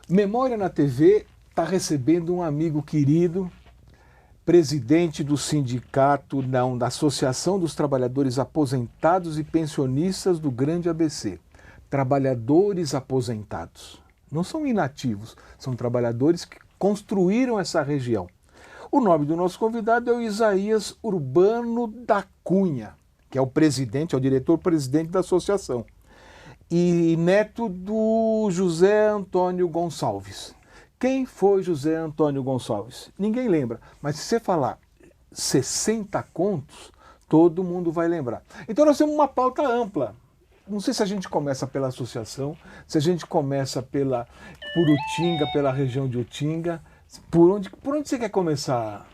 Memória na TV está recebendo um amigo querido, presidente do sindicato, não, da Associação dos Trabalhadores Aposentados e Pensionistas do Grande ABC. Trabalhadores aposentados. Não são inativos, são trabalhadores que construíram essa região. O nome do nosso convidado é o Isaías Urbano da Cunha, que é o presidente, é o diretor-presidente da associação. E neto do José Antônio Gonçalves. Quem foi José Antônio Gonçalves? Ninguém lembra, mas se você falar 60 contos, todo mundo vai lembrar. Então nós temos uma pauta ampla. Não sei se a gente começa pela associação, se a gente começa por Utinga, pela região de Utinga. Por onde você quer começar?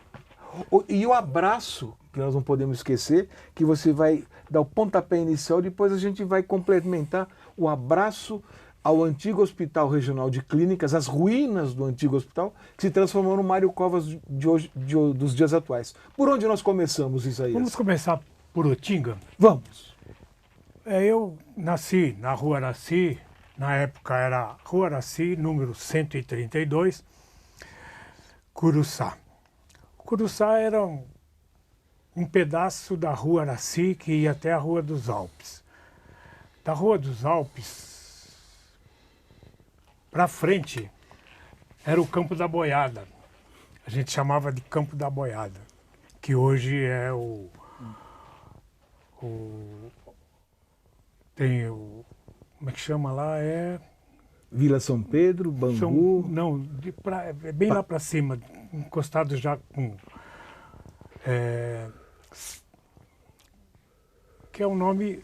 E o abraço, que nós não podemos esquecer, que você vai dar o pontapé inicial, depois a gente vai complementar o abraço ao antigo Hospital Regional de Clínicas, as ruínas do antigo hospital, que se transformou no Mário Covas dos dias atuais. Por onde nós começamos, Isaías? Vamos começar por Utinga? Vamos. Eu nasci na Rua Araci, na época era Rua Araci, número 132, Curuçá. Curuçá era um pedaço da Rua Araci que ia até a Rua dos Alpes. Da Rua dos Alpes para frente era o Campo da Boiada. A gente chamava de Campo da Boiada, que hoje é tem o... Como é que chama lá? Vila São Pedro, Bangu... É bem lá para cima, encostado já com... que é o nome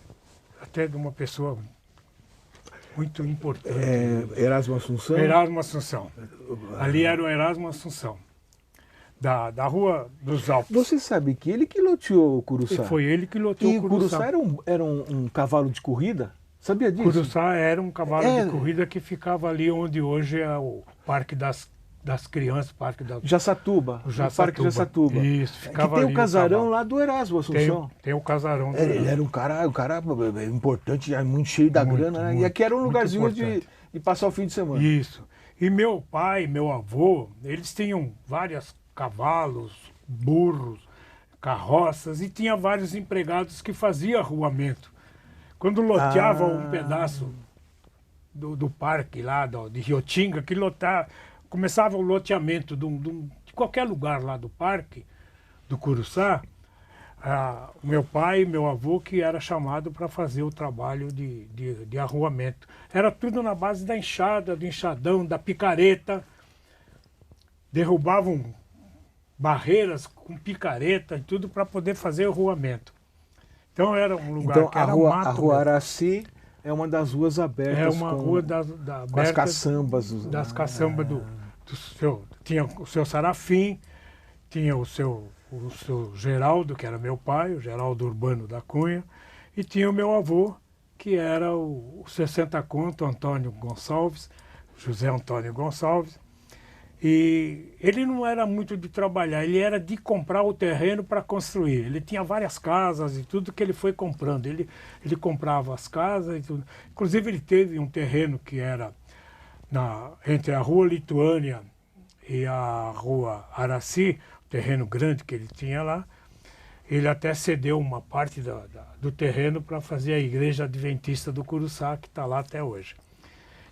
até de uma pessoa muito importante. Erasmo Assunção? Erasmo Assunção. Ali era o Erasmo Assunção, da Rua dos Alpes. Você sabe que ele que loteou o Curuçá? Foi ele que loteou o Curuçá. E o Curuçá era um cavalo de corrida? Sabia disso? Curuçá era um cavalo de corrida que ficava ali onde hoje é o Parque das Crianças, Parque da... Jaçatuba, o Parque Jaçatuba. Isso, ficava que tem ali o casarão lá do Erasmo Assunção. Tem o casarão. Ele era um cara importante, muito cheio da grana, né? E aqui era um lugarzinho de passar o fim de semana. Isso. E meu pai, meu avô, eles tinham vários cavalos, burros, carroças e tinha vários empregados que faziam arruamento. Quando loteava um pedaço do parque lá, de Riotinga, que começava o loteamento de qualquer lugar lá do parque, do Curuçá, o meu pai e meu avô que era chamado para fazer o trabalho de arruamento. Era tudo na base da enxada, do enxadão, da picareta. Derrubavam barreiras com picareta e tudo para poder fazer o arruamento. Então era um lugar que era mato. A Rua Araci é uma das ruas abertas. É uma rua com as caçambas. Das caçambas tinha o seu Sarafim, tinha o seu Geraldo, que era meu pai, o Geraldo Urbano da Cunha, e tinha o meu avô, que era o 60 conto, Antônio Gonçalves, José Antônio Gonçalves. E ele não era muito de trabalhar, ele era de comprar o terreno para construir. Ele tinha várias casas e tudo que ele foi comprando. Ele comprava as casas e tudo. Inclusive ele teve um terreno que era entre a Rua Lituânia e a Rua Araci, um terreno grande que ele tinha lá. Ele até cedeu uma parte do terreno para fazer a Igreja Adventista do Curuçá, que está lá até hoje.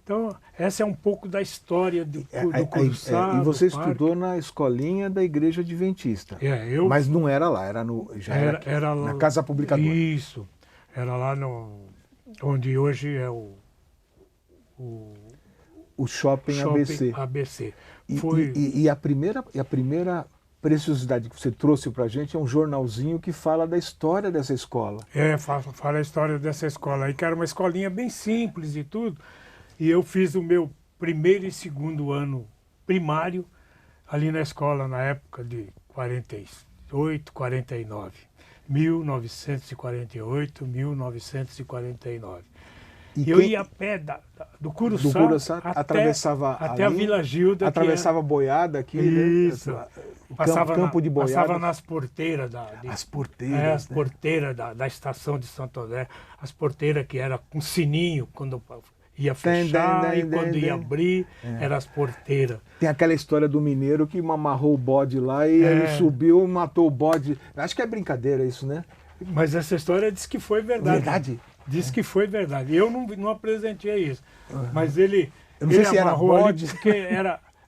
Então, essa é um pouco da história do Curuçá. E você estudou na escolinha da Igreja Adventista. Mas não era lá, era na Casa Publicadora. Isso. Era lá onde hoje é o Shopping ABC. E a primeira preciosidade que você trouxe para a gente é um jornalzinho que fala da história dessa escola. Fala a história dessa escola aí, que era uma escolinha bem simples e tudo. E eu fiz o meu primeiro e segundo ano primário ali na escola, na época de 48, 49. 1948, 1949. E eu ia a pé do Curuçá atravessava até a Vila Gilda. Atravessava Boiada aqui. Isso. Né? Campo de Boiada. Passava nas porteiras. As porteiras. As porteiras da estação de Santo André. As porteiras que era com sininho, quando ia fechar e quando ia abrir, eram as porteiras. Tem aquela história do mineiro que amarrou o bode lá e ele subiu e matou o bode. Acho que é brincadeira isso, né? Mas essa história diz que foi verdade. Verdade? Diz que foi verdade. Eu não apresentei isso. Mas ele, eu não sei se era bode. Porque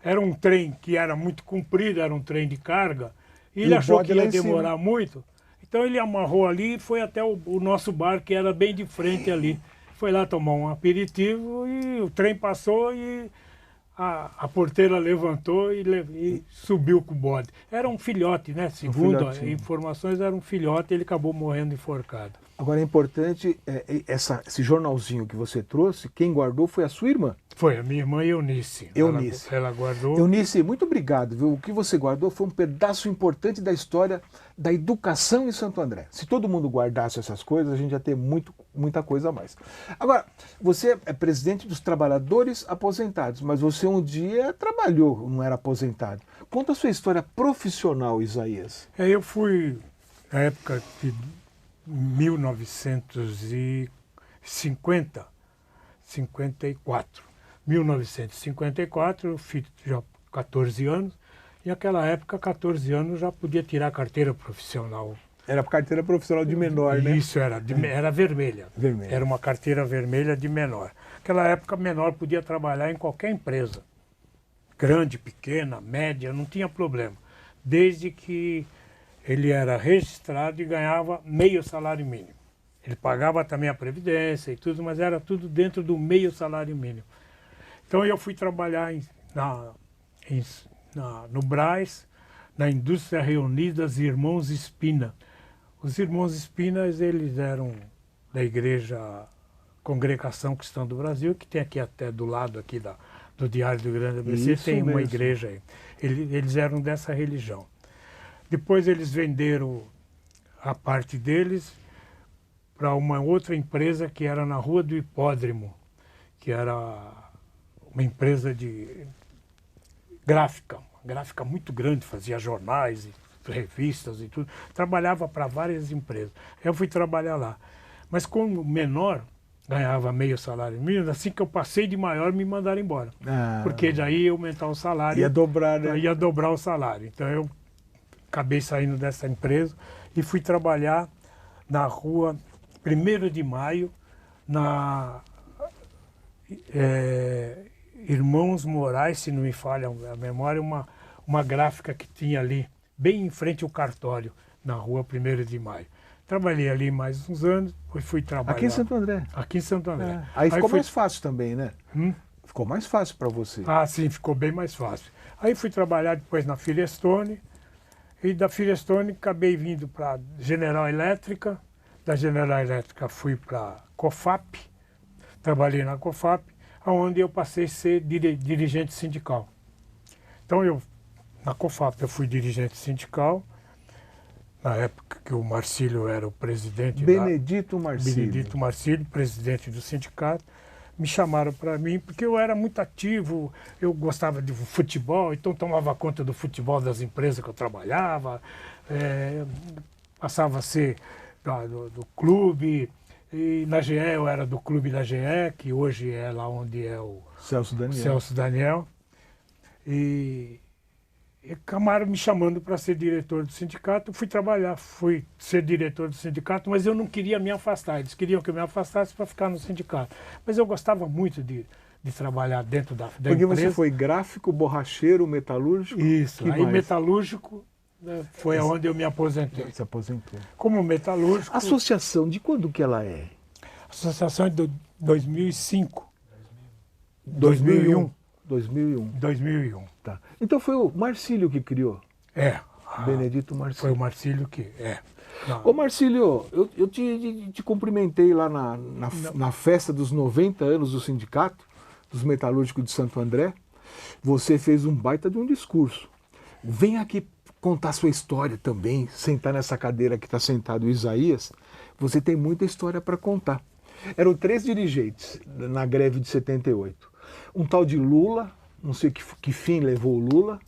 era um trem que era muito comprido, era um trem de carga. E ele achou que ia demorar muito. Então ele amarrou ali e foi até o nosso bar, que era bem de frente ali. Foi lá tomar um aperitivo e o trem passou e a porteira levantou e subiu com o bode. Era um filhote, né? Segundo as informações, era um filhote e ele acabou morrendo enforcado. Agora é importante, esse jornalzinho que você trouxe, quem guardou foi a sua irmã? Foi a minha irmã Eunice. Eunice. Ela guardou. Eunice, muito obrigado, viu? O que você guardou foi um pedaço importante da história da educação em Santo André. Se todo mundo guardasse essas coisas, a gente ia ter muita coisa a mais. Agora, você é presidente dos trabalhadores aposentados, mas você um dia trabalhou, não era aposentado. Conta a sua história profissional, Isaías. Eu fui, na época de 1954. 1954, eu fiz já 14 anos, e naquela época, 14 anos, já podia tirar a carteira profissional. Era carteira profissional de menor, né? Isso, era vermelha. Vermelha. Era uma carteira vermelha de menor. Naquela época, menor podia trabalhar em qualquer empresa. Grande, pequena, média, não tinha problema. Desde que ele era registrado e ganhava meio salário mínimo. Ele pagava também a previdência e tudo, mas era tudo dentro do meio salário mínimo. Então eu fui trabalhar no Brás, na Indústria Reunidas Irmãos Espina. Os Irmãos Espinas, eles eram da Igreja Congregação Cristã do Brasil, que tem aqui até do lado aqui do Diário do Grande ABC, Isso tem uma mesmo. igreja aí. Eles eram dessa religião. Depois eles venderam a parte deles para uma outra empresa que era na Rua do Hipódromo, que era uma empresa de gráfica muito grande, fazia jornais, e revistas e tudo. Trabalhava para várias empresas. Eu fui trabalhar lá. Mas como menor, ganhava meio salário mínimo, assim que eu passei de maior, me mandaram embora. Porque daí ia aumentar o salário. Ia dobrar, né? Ia dobrar o salário. Então eu acabei saindo dessa empresa e fui trabalhar na rua 1º de Maio, na Irmãos Moraes, se não me falha a memória, uma gráfica que tinha ali, bem em frente ao cartório, na rua 1º de Maio. Trabalhei ali mais uns anos, depois fui trabalhar... Aqui em Santo André? Aqui em Santo André. Aí ficou mais fácil também, né? Ficou mais fácil para você. Ah, sim, ficou bem mais fácil. Aí fui trabalhar depois na Firestone, e da Firestone acabei vindo para General Elétrica, da General Elétrica fui para Cofap, trabalhei na Cofap, onde eu passei a ser dirigente sindical. Então na Cofap eu fui dirigente sindical, na época que o Marcílio era o presidente. Benedito Marcílio. Benedito Marcílio, presidente do sindicato. Me chamaram para mim, porque eu era muito ativo, eu gostava de futebol, então tomava conta do futebol das empresas que eu trabalhava, passava a ser do clube, e na GE eu era do clube da GE, que hoje é lá onde é o Celso Daniel. E acabaram me chamando para ser diretor do sindicato, fui ser diretor do sindicato, mas eu não queria me afastar, eles queriam que eu me afastasse para ficar no sindicato. Mas eu gostava muito de trabalhar dentro da empresa. Porque você foi gráfico, borracheiro, metalúrgico? Isso, aí metalúrgico foi onde eu me aposentei. Se aposentou. Como metalúrgico... A associação, de quando que ela é? A associação é de 2005. 2001. 2001. Tá. Então foi o Marcílio que criou? Benedito Marcílio. Foi o Marcílio que... Ô Marcílio, eu te cumprimentei lá na festa dos 90 anos do sindicato, dos metalúrgicos de Santo André. Você fez um baita de um discurso. Vem aqui contar sua história também, sentar nessa cadeira que está sentado o Isaías. Você tem muita história para contar. Eram 3 dirigentes na greve de 78. Um tal de Lula, não sei que fim levou o Lula.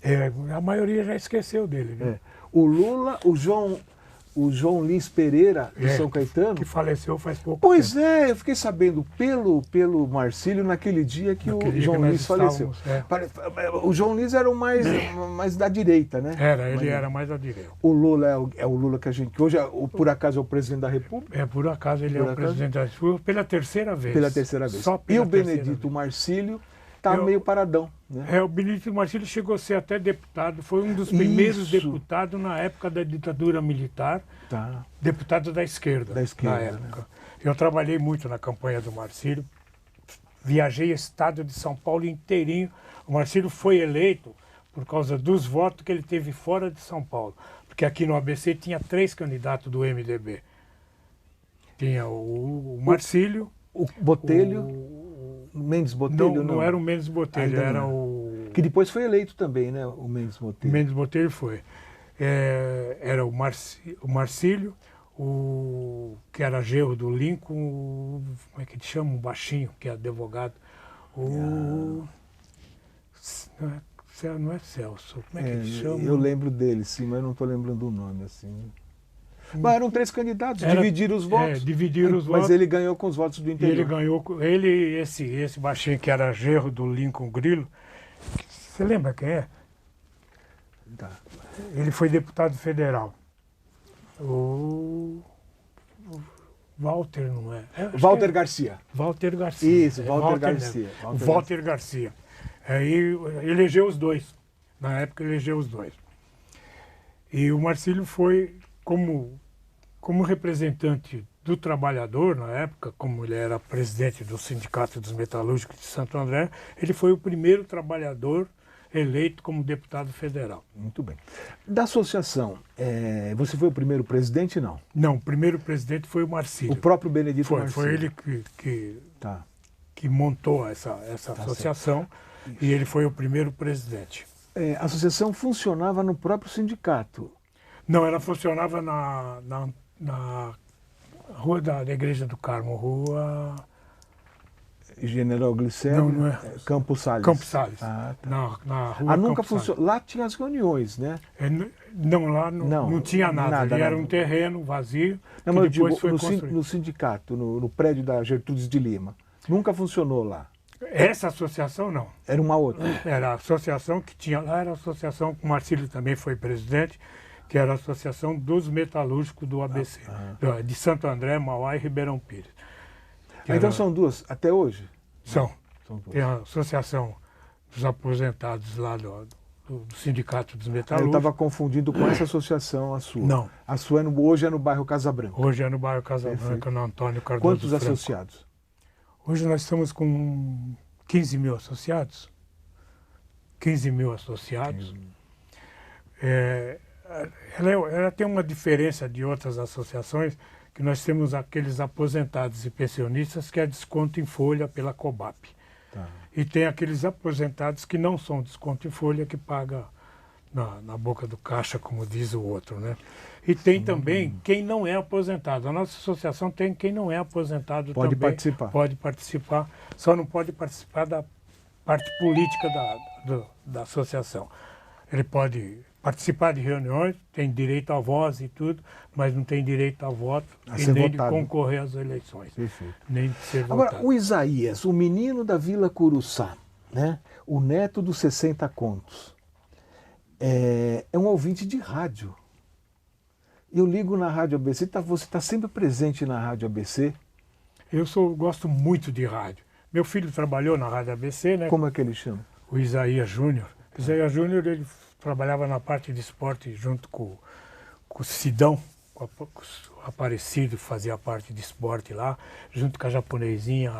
A maioria já esqueceu dele. Né? O Lula, o o João Lins Pereira, de São Caetano. Que faleceu faz pouco Pois tempo. é, eu fiquei sabendo pelo Marcílio naquele dia que o João Lins faleceu. O João Lins era o mais da direita, né? Ele era mais da direita. O Lula é o Lula que a gente... Que hoje, por acaso, é o presidente da República? Por acaso ele é o presidente da República pela terceira vez. Pela terceira vez. E o Benedito Marcílio está meio paradão. Né? O Benedito Marcílio chegou a ser até deputado, foi um dos primeiros deputados na época da ditadura militar, deputado da esquerda na época. Né? Eu trabalhei muito na campanha do Marcílio, viajei o estado de São Paulo inteirinho. O Marcílio foi eleito por causa dos votos que ele teve fora de São Paulo, porque aqui no ABC tinha 3 candidatos do MDB. Tinha o Marcílio, o Botelho... Mendes Botelho? Não era o Mendes Botelho, era o... Que depois foi eleito também, né, o Mendes Botelho. O Mendes Botelho foi. Era o Marcílio, que era genro do Lincoln, como é que ele chama? Um baixinho, que é advogado. Não é Celso, como é que ele chama? Eu lembro dele, sim, mas não estou lembrando o nome, assim. Mas eram 3 candidatos, dividiram os votos. Dividiram os votos. Mas ele ganhou com os votos do interior. Ele ganhou, esse baixinho que era genro do Lincoln Grilo, você lembra quem é? Tá. Ele foi deputado federal. O Walter, não é? Walter Garcia. Walter Garcia. Isso, Walter Garcia. Walter Garcia. Aí elegeu os dois. Na época elegeu os dois. E o Marcílio foi... Como representante do trabalhador, na época, como ele era presidente do Sindicato dos Metalúrgicos de Santo André, ele foi o primeiro trabalhador eleito como deputado federal. Muito bem. Da associação, você foi o primeiro presidente, não? Não, o primeiro presidente foi o Marcílio. O próprio Benedito Marcílio. Foi ele que montou essa associação e ele foi o primeiro presidente. A associação funcionava no próprio sindicato? Não, ela funcionava na rua da Igreja do Carmo, rua... General Glicério? Não é. Campos Salles. Campos Salles. Tá. Na rua nunca funcionou. Lá tinha as reuniões, né? Não, lá não tinha nada. Era um terreno vazio. Não, mas depois eu digo, foi no sindicato, no prédio da Gertrudes de Lima. Nunca funcionou lá. Essa associação não. Era uma outra. Era a associação que tinha lá, era a associação que o Marcílio também foi presidente, que era a Associação dos Metalúrgicos do ABC, de Santo André, Mauá e Ribeirão Pires. Então são duas, até hoje? São duas. Tem a Associação dos Aposentados lá do Sindicato dos Metalúrgicos. Eu estava confundindo com essa associação, a sua. Não. A sua hoje é no bairro Casa Branca. Hoje é no bairro Casa Branca, no Antônio Cardoso Quantos Franco. associados? Hoje nós estamos com 15 mil associados. 15 mil associados. Ela tem uma diferença de outras associações, que nós temos aqueles aposentados e pensionistas que é desconto em folha pela COBAP. Tá. E tem aqueles aposentados que não são desconto em folha, que paga na boca do caixa, como diz o outro, né? E tem também quem não é aposentado. A nossa associação tem quem não é aposentado pode também. Participar. Pode participar, só não pode participar da parte política da associação. Ele pode participar de reuniões, tem direito à voz e tudo, mas não tem direito a voto e nem votado. de concorrer às eleições. Perfeito. Nem de ser Agora, votado. o Isaías, o menino da Vila Curuçá, né? O neto dos 60 contos, é um ouvinte de rádio. Eu ligo na Rádio ABC, você está sempre presente na Rádio ABC? Eu gosto muito de rádio. Meu filho trabalhou na Rádio ABC, né? Como é que ele chama? O Isaías Júnior. O Isaías Júnior, ele trabalhava na parte de esporte junto com o Sidão, com o Aparecido, fazia a parte de esporte lá, junto com a japonesinha.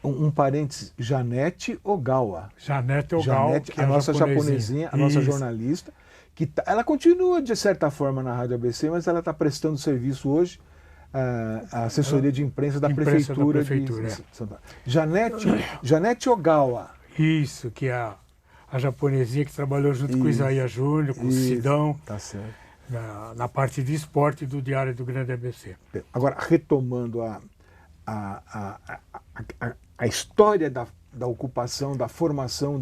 Um parênteses, Janete Ogawa. Janete Ogawa, Janete, que a é nossa japonesinha, a nossa jornalista, que ela continua de certa forma na Rádio ABC, mas ela está prestando serviço hoje à assessoria de imprensa da Prefeitura de São Paulo. Janete Ogawa. Isso, que é a japonesinha que trabalhou junto com o Isaías Júnior, com o Sidão, tá certo. na parte de esporte do Diário do Grande ABC. Agora, retomando a história da ocupação, da formação,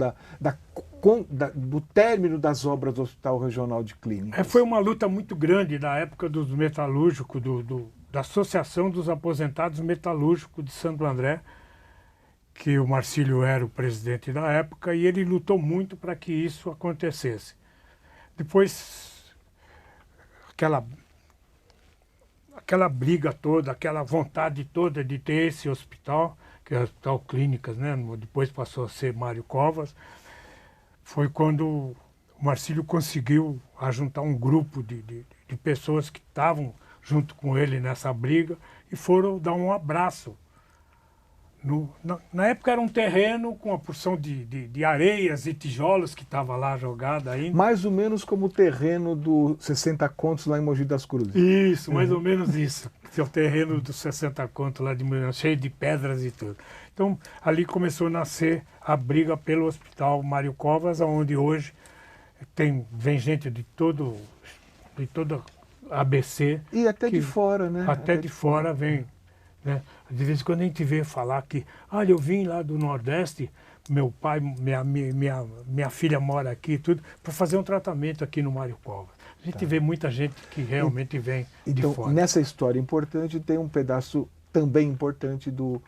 do término das obras do Hospital Regional de Clínicas? Foi uma luta muito grande na época dos metalúrgicos, da Associação dos Aposentados Metalúrgicos de Santo André, que o Marcílio era o presidente da época, e ele lutou muito para que isso acontecesse. Depois, aquela briga toda, aquela vontade toda de ter esse hospital, que é o Hospital Clínicas, né? Depois passou a ser Mário Covas, foi quando o Marcílio conseguiu ajuntar um grupo de pessoas que estavam junto com ele nessa briga e foram dar um abraço. Na época era um terreno com uma porção de areias e tijolos que estava lá jogada ainda. Mais ou menos como o terreno do 60 Contos lá em Mogi das Cruzes. Isso, mais ou menos isso. Que é o terreno dos 60 Contos lá de Minas, cheio de pedras e tudo. Então, ali começou a nascer a briga pelo Hospital Mário Covas, onde hoje vem gente de toda ABC. E até de fora, né? Até de fora vem. Né? De vez em quando a gente vê falar que, olha, eu vim lá do Nordeste, meu pai, minha filha mora aqui e tudo, para fazer um tratamento aqui no Mário Covas. A gente vê muita gente que realmente vem de fora. Então, nessa história importante, tem um pedaço também importante dos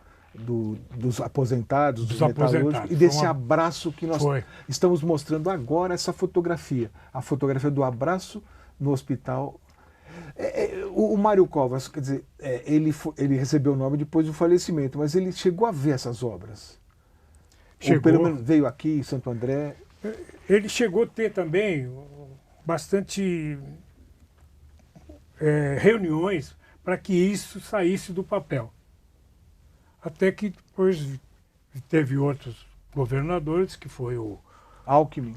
aposentados, dos metalúrgicos, e desse abraço que nós estamos mostrando agora, essa fotografia. A fotografia do abraço no hospital. O Mário Covas, quer dizer, ele recebeu o nome depois do falecimento, mas ele chegou a ver essas obras? Chegou. Ou pelo menos veio aqui em Santo André? Ele chegou a ter também bastante reuniões para que isso saísse do papel. Até que depois teve outros governadores, que foi o Alckmin.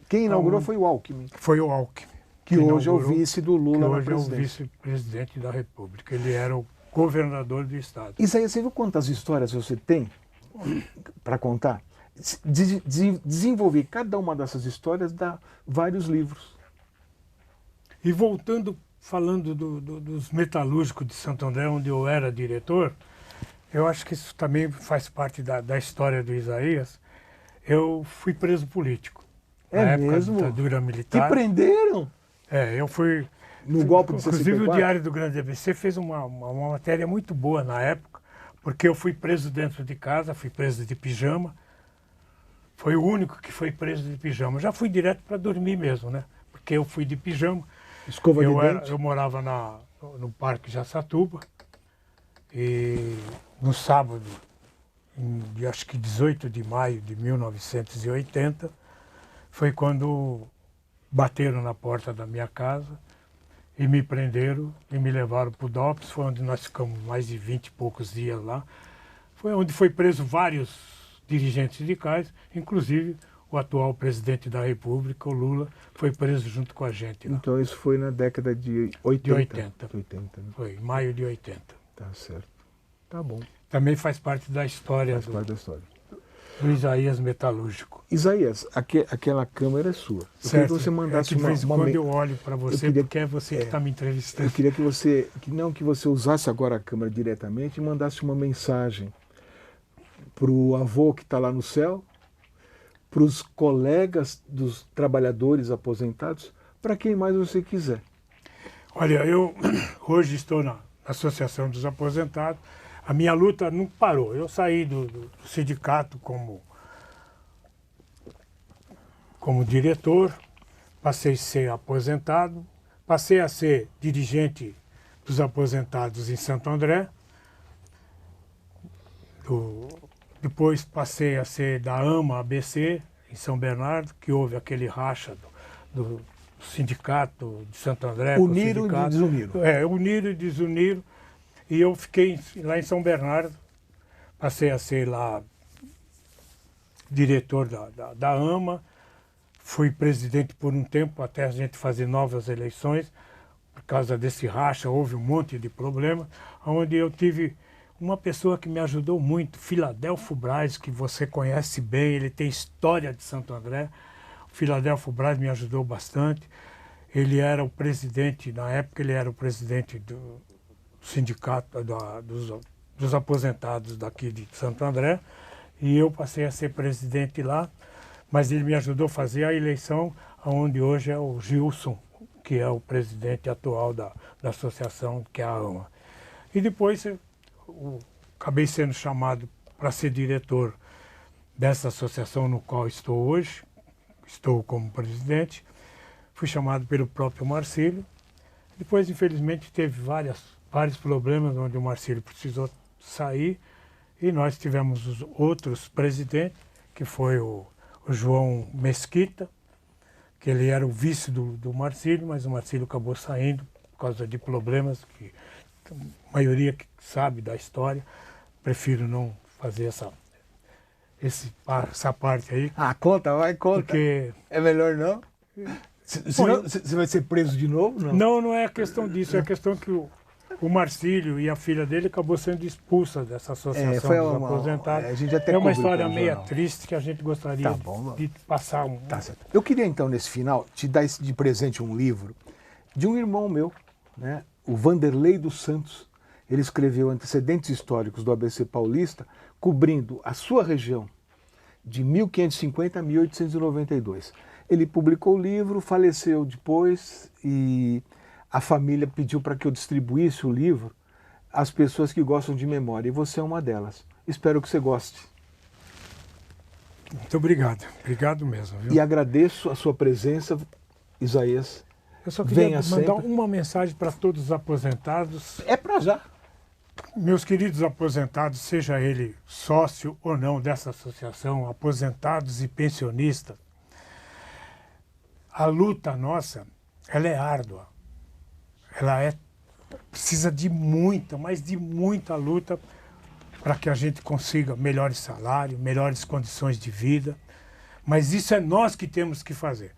Quem inaugurou foi o Alckmin. Foi o Alckmin. Que hoje é o vice do Lula na presidência. Hoje é o vice-presidente da República. Ele era o governador do estado. Isaías, você viu quantas histórias você tem para contar? Desenvolver cada uma dessas histórias dá vários livros. E voltando, falando dos metalúrgicos de Santo André, onde eu era diretor, eu acho que isso também faz parte da história do Isaías. Eu fui preso político. Na época da ditadura militar. Te prenderam? Eu fui... No golpe de 64? Inclusive o Diário do Grande ABC fez uma matéria muito boa na época, porque eu fui preso dentro de casa, fui preso de pijama. Foi o único que foi preso de pijama. Já fui direto para dormir mesmo, né? Porque eu fui de pijama. Escova de dente? Eu morava no Parque Jaçatuba. E no sábado, acho que 18 de maio de 1980, foi quando bateram na porta da minha casa e me prenderam e me levaram para o DOPS. Foi onde nós ficamos mais de 20 e poucos dias lá. Foi onde foi preso vários dirigentes sindicais, inclusive o atual presidente da República, o Lula, foi preso junto com a gente lá. Então isso foi na década de 80? De 80. 80, né? Foi, em maio de 80. Tá certo. Tá bom. Também faz parte da história, do Isaías metalúrgico. Isaías, aquela câmera é sua. Eu queria que você mandasse de vez em quando eu olho para você, porque é você que está me entrevistando. Eu queria que você usasse agora a câmera diretamente e mandasse uma mensagem para o avô que está lá no céu, para os colegas dos trabalhadores aposentados, para quem mais você quiser. Olha, eu hoje estou na Associação dos Aposentados. A minha luta não parou. Eu saí do sindicato como diretor, passei a ser aposentado, passei a ser dirigente dos aposentados em Santo André. Depois passei a ser da AMA ABC em São Bernardo, que houve aquele racha do sindicato de Santo André. Uniram e desuniram. Uniram e desuniram. E eu fiquei lá em São Bernardo, passei a ser lá diretor da AMA, fui presidente por um tempo até a gente fazer novas eleições. Por causa desse racha houve um monte de problemas, onde eu tive uma pessoa que me ajudou muito, Filadelfo Braz, que você conhece bem, ele tem história de Santo André. O Filadelfo Braz me ajudou bastante. Ele era o presidente, na época ele era o presidente do sindicato dos aposentados daqui de Santo André, e eu passei a ser presidente lá, mas ele me ajudou a fazer a eleição, onde hoje é o Gilson, que é o presidente atual da associação, que é a AMA. E depois acabei sendo chamado para ser diretor dessa associação no qual estou hoje, estou como presidente. Fui chamado pelo próprio Marcílio. Depois, infelizmente, teve vários problemas, onde o Marcílio precisou sair, e nós tivemos os outros presidentes, que foi o João Mesquita, que ele era o vice do Marcílio, mas o Marcílio acabou saindo por causa de problemas que a maioria que sabe da história. Prefiro não fazer essa parte aí. Ah, conta, Porque... É melhor não? Senão, você vai ser preso de novo? Não, não é a questão disso, é a questão que o Marcílio e a filha dele acabou sendo expulsa dessa associação dos aposentados. A gente até é uma história meio triste que a gente gostaria de passar. Tá certo. Eu queria então, nesse final, te dar de presente um livro de um irmão meu, né, o Vanderlei dos Santos. Ele escreveu Antecedentes Históricos do ABC Paulista, cobrindo a sua região de 1550 a 1892. Ele publicou o livro, faleceu depois, e a família pediu para que eu distribuísse o livro às pessoas que gostam de memória, e você é uma delas. Espero que você goste. Muito obrigado, obrigado mesmo. Viu? E agradeço a sua presença, Isaías. Eu só queria mandar uma mensagem para todos os aposentados. É para já. Meus queridos aposentados, seja ele sócio ou não dessa associação, aposentados e pensionistas, a luta nossa, ela é árdua. Precisa de muita, mas de muita luta para que a gente consiga melhores salários, melhores condições de vida. Mas isso é nós que temos que fazer.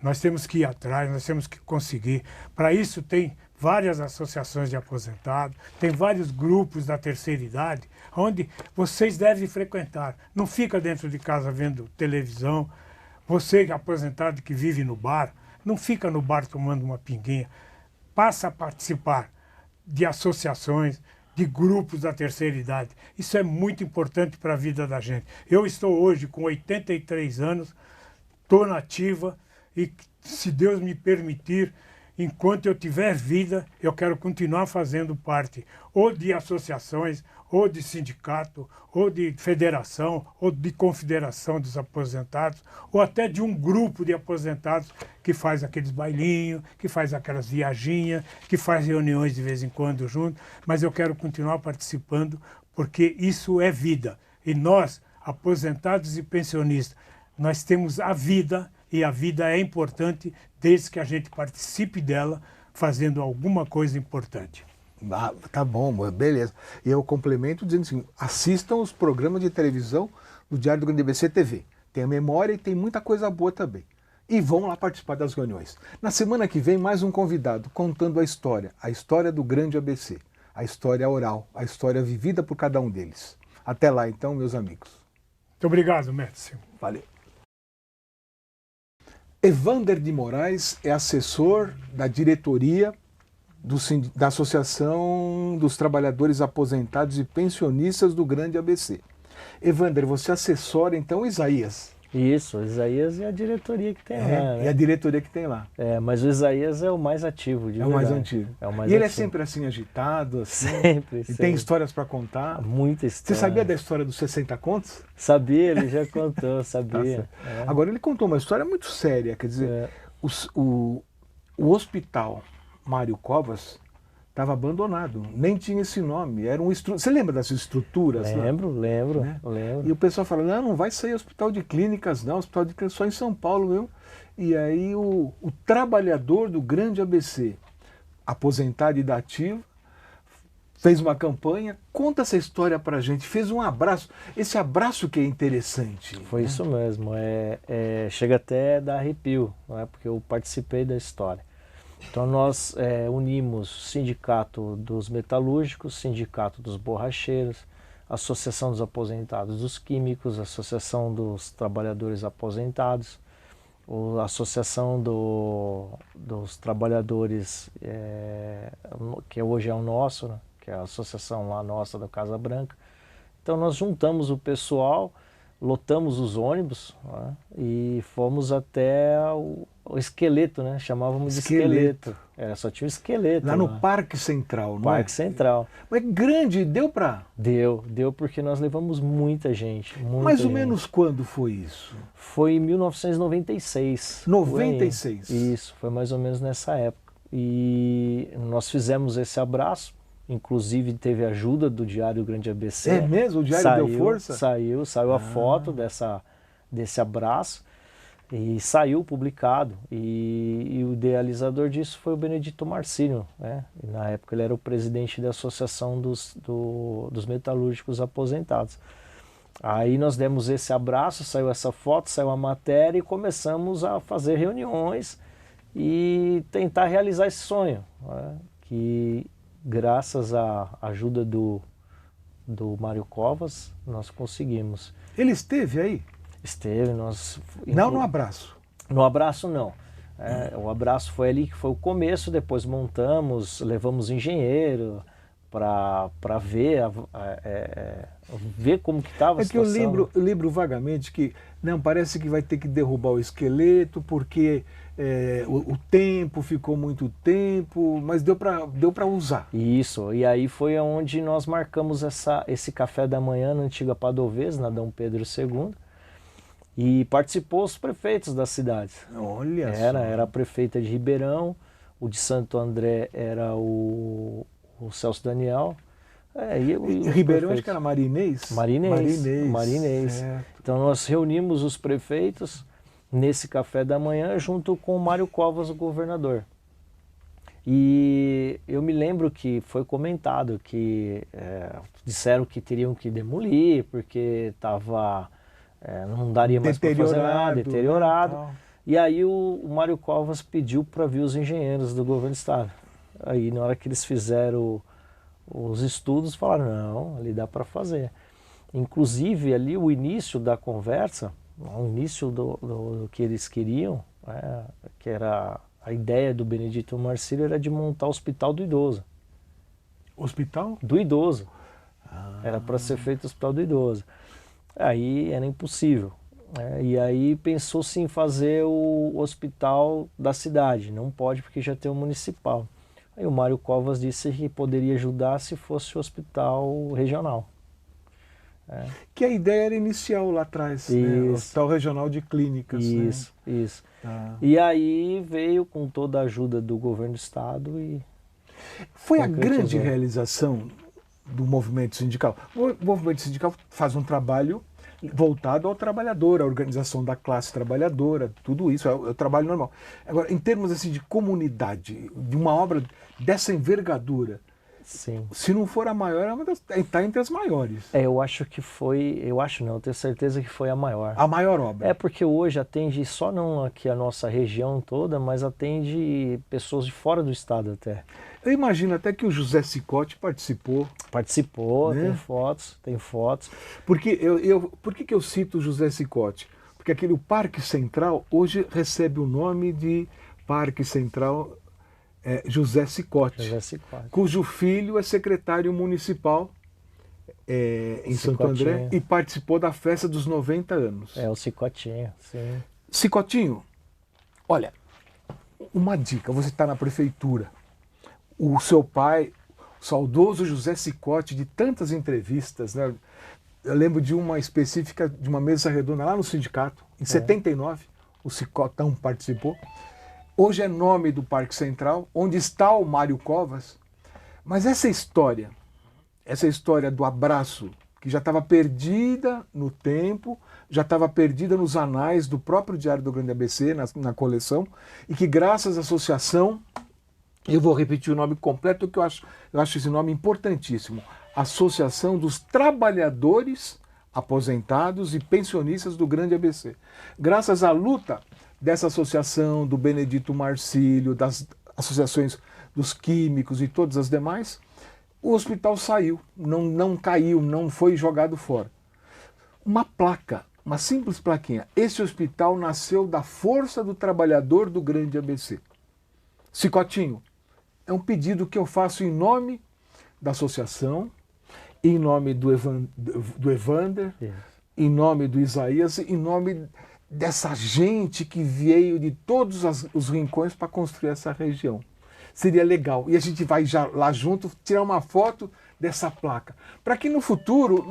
Nós temos que ir atrás, nós temos que conseguir. Para isso tem várias associações de aposentados, tem vários grupos da terceira idade, onde vocês devem frequentar. Não fica dentro de casa vendo televisão. Você, aposentado que vive no bar, não fica no bar tomando uma pinguinha. Passa a participar de associações, de grupos da terceira idade. Isso é muito importante para a vida da gente. Eu estou hoje com 83 anos, estou na ativa e, se Deus me permitir, enquanto eu tiver vida, eu quero continuar fazendo parte ou de associações, ou de sindicato, ou de federação, ou de confederação dos aposentados, ou até de um grupo de aposentados que faz aqueles bailinhos, que faz aquelas viaginhas, que faz reuniões de vez em quando junto, mas eu quero continuar participando porque isso é vida. E nós, aposentados e pensionistas, nós temos a vida, e a vida é importante desde que a gente participe dela fazendo alguma coisa importante. Ah, tá bom, beleza. E eu complemento dizendo assim, assistam os programas de televisão do Diário do Grande ABC TV. Tem a memória e tem muita coisa boa também. E vão lá participar das reuniões. Na semana que vem, mais um convidado contando a história do Grande ABC, a história oral, a história vivida por cada um deles. Até lá, então, meus amigos. Muito obrigado, mestre. Valeu. Evander de Moraes é assessor da diretoria da Associação dos Trabalhadores Aposentados e Pensionistas do Grande ABC. Evander, você assessora então Isaías? Isso, o Isaías é a diretoria que tem lá. Né? É a diretoria que tem lá. É, mas o Isaías é o mais ativo, de verdade. O mais antigo. É o mais e ele ativo. É sempre assim agitado? Assim, sempre. E tem histórias para contar? Muita história. Você sabia da história dos 60 contos? Sabia, ele já contou, sabia. Agora ele contou uma história muito séria, quer dizer, o hospital Mário Covas estava abandonado, nem tinha esse nome, era um Você lembra dessas estruturas? Lembro. E o pessoal fala, não vai sair hospital de clínicas não, hospital de clínicas só em São Paulo mesmo. E aí o trabalhador do Grande ABC, aposentado e da ativa, fez uma campanha, conta essa história pra gente, fez um abraço, esse abraço que é interessante. Foi isso mesmo, chega até a dar arrepio, não é? Porque eu participei da história. Então nós unimos o Sindicato dos Metalúrgicos, Sindicato dos Borracheiros, Associação dos Aposentados dos Químicos, Associação dos Trabalhadores Aposentados, a Associação dos Trabalhadores, que hoje é o nosso, né? Que é a associação lá nossa da Casa Branca. Então nós juntamos o pessoal, lotamos os ônibus, né, e fomos até o esqueleto, né? Chamávamos de esqueleto. Só tinha um esqueleto lá no Parque Central, não Parque é? Central. Mas grande, deu para... Deu porque nós levamos muita gente. Mais ou menos quando foi isso? Foi em 1996. 96? Isso, foi mais ou menos nessa época. E nós fizemos esse abraço, inclusive teve ajuda do Diário Grande ABC. É mesmo? O Diário deu força? Saiu a foto desse abraço e saiu publicado. E o idealizador disso foi o Benedito Marcílio, né? E na época ele era o presidente da Associação dos Metalúrgicos Aposentados. Aí nós demos esse abraço, saiu essa foto, saiu a matéria e começamos a fazer reuniões e tentar realizar esse sonho, né? Que graças à ajuda do Mário Covas nós conseguimos. Ele esteve aí? Esteve, nós... Não no abraço? No abraço não. O abraço foi ali que foi o começo, depois montamos, levamos engenheiro para ver, ver como que estava a situação. É que eu lembro vagamente que não, parece que vai ter que derrubar o esqueleto porque o tempo ficou muito tempo, mas deu para usar. Isso, e aí foi onde nós marcamos esse café da manhã na antiga Padovez, na Dom Pedro II, e participou os prefeitos das cidades. Olha só. Era a prefeita de Ribeirão, o de Santo André era o Celso Daniel. E Ribeirão acho que era Marinês? Marinês. Certo. Então nós reunimos os prefeitos nesse café da manhã junto com o Mário Covas, o governador. E eu me lembro que foi comentado que disseram que teriam que demolir porque não daria mais para fazer nada, deteriorado. Né? E aí o Mário Covas pediu para vir os engenheiros do governo do estado. Aí na hora que eles fizeram os estudos, falaram, não, ali dá para fazer. Inclusive ali o início da conversa, o início do que eles queriam, que era a ideia do Benedito Marcílio, era de montar o Hospital do Idoso. Hospital? Do Idoso. Era para ser feito o Hospital do Idoso. Aí era impossível. E aí pensou-se em fazer o hospital da cidade. Não pode porque já tem o municipal. Aí o Mário Covas disse que poderia ajudar se fosse o hospital regional. Que a ideia era inicial lá atrás, né? O Hospital Regional de Clínicas. Isso. E aí veio com toda a ajuda do governo do estado e... Foi a grande realização do movimento sindical. O movimento sindical faz um trabalho voltado ao trabalhador, à organização da classe trabalhadora, tudo isso é o trabalho normal. Agora, em termos assim de comunidade, de uma obra dessa envergadura, sim, se não for a maior, está entre as maiores. Eu acho que foi, eu tenho certeza que foi a maior. A maior obra. Porque hoje atende só não aqui a nossa região toda, mas atende pessoas de fora do estado até. Eu imagino até que o José Sicotti participou. Participou, né? Tem fotos. Porque por que eu cito o José Sicotti? Porque aquele Parque Central hoje recebe o nome de Parque Central José Sicotti, cujo filho é secretário municipal em Santo André e participou da festa dos 90 anos. O Sicotinho, sim. Sicotinho, olha, uma dica, você está na prefeitura, o seu pai, o saudoso José Sicotti, de tantas entrevistas, né? Eu lembro de uma específica, de uma mesa redonda lá no sindicato, em 79, o Sicotão participou. Hoje é nome do Parque Central, onde está o Mário Covas. Mas essa história do abraço, que já estava perdida no tempo, já estava perdida nos anais do próprio Diário do Grande ABC, na coleção, e que graças à associação, eu vou repetir o nome completo, que eu acho esse nome importantíssimo, Associação dos Trabalhadores Aposentados e Pensionistas do Grande ABC. Graças à luta dessa associação, do Benedito Marcílio, das associações dos químicos e todas as demais, o hospital saiu, não caiu, não foi jogado fora. Uma placa, uma simples plaquinha. Esse hospital nasceu da força do trabalhador do Grande ABC. Sicotinho, é um pedido que eu faço em nome da associação em nome do Evander, Isso. em nome do Isaías, em nome dessa gente que veio de todos os rincões para construir essa região. Seria legal. E a gente vai já lá junto tirar uma foto dessa placa, para que no futuro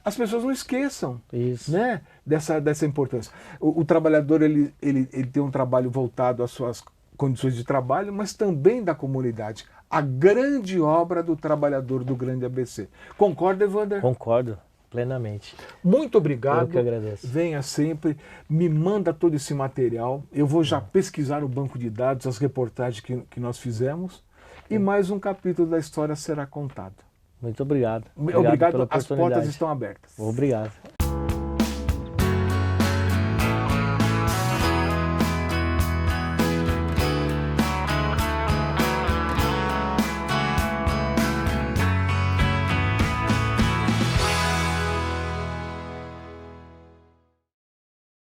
as pessoas não esqueçam, Isso. né, dessa importância. O trabalhador ele tem um trabalho voltado às suas condições de trabalho, mas também da comunidade. A grande obra do trabalhador do Grande ABC. Concorda, Evander? Concordo plenamente. Muito obrigado. Eu que agradeço. Venha sempre, me manda todo esse material. Eu vou já pesquisar no banco de dados as reportagens que nós fizemos e mais um capítulo da história será contado. Muito obrigado. Obrigado, pela as oportunidade. portas estão abertas. Obrigado.